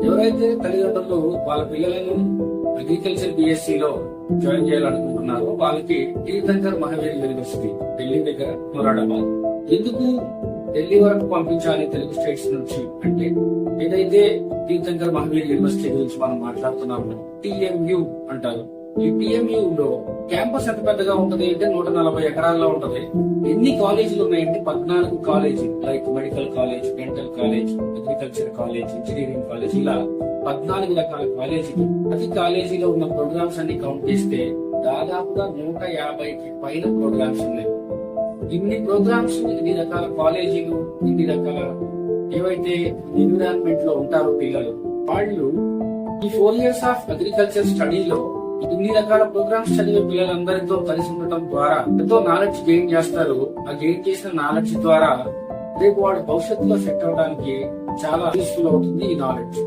ఎవరైతే తల్లిదండ్రులు వాళ్ళ పిల్లలను అగ్రికల్చర్ బిఎస్సి లో జాయిన్ చేయాలనుకుంటున్నారో వాళ్ళకి తీర్థంకర్ మహావీర్ యూనివర్సిటీ ఢిల్లీ దగ్గర మొరాడాబాద్. ఎందుకు ఢిల్లీ వరకు పంపించాలి తెలుగు స్టేట్స్ నుంచి అంటే, ఏదైతే తీర్థంకర్ మహావీర్ యూనివర్సిటీ గురించి మనం మాట్లాడుతున్నామో టిఎంయు అంటారు. ఈ టిఎంయు లో క్యాంపస్ ఎంత పెద్దగా ఉంటది అంటే 140 ఎకరాల్లో ఉంటది. ఎన్ని కాలేజీలు ఉన్నాయంటే 14 కాలేజీలు, like medical college, dental college, agriculture college, engineering college, ఇలా 14 రకాల కాలేజీలు. ప్రతి కాలేజీలో ఉన్న ప్రోగ్రామ్స్ అన్ని కౌంట్ చేస్తే దాదాపుగా 150కి పైన ప్రోగ్రామ్స్ ఉన్నాయి. ఇన్ని ప్రోగ్రామ్స్, ఇన్ని రకాల కాలేజీలు, ఇన్ని రకాల ఏవైతే ఎన్విరాన్మెంట్ లో ఉంటారో పిల్లలు, వాళ్ళు ఈ 4 years ఆఫ్ అగ్రికల్చర్ స్టడీలో ఇన్ని రకాల ప్రోగ్రామ్స్ చదివే పిల్లలందరితో కలిసి ఉండటం ద్వారా ఎంతో నాలెడ్జ్ గెయిన్ చేస్తారు. ఆ గెయిన్ చేసిన నాలెడ్జ్ ద్వారా రేపు వాడు భవిష్యత్తులో సెట్ అవడానికి చాలా యూస్ఫుల్ అవుతుంది ఈ నాలెడ్జ్.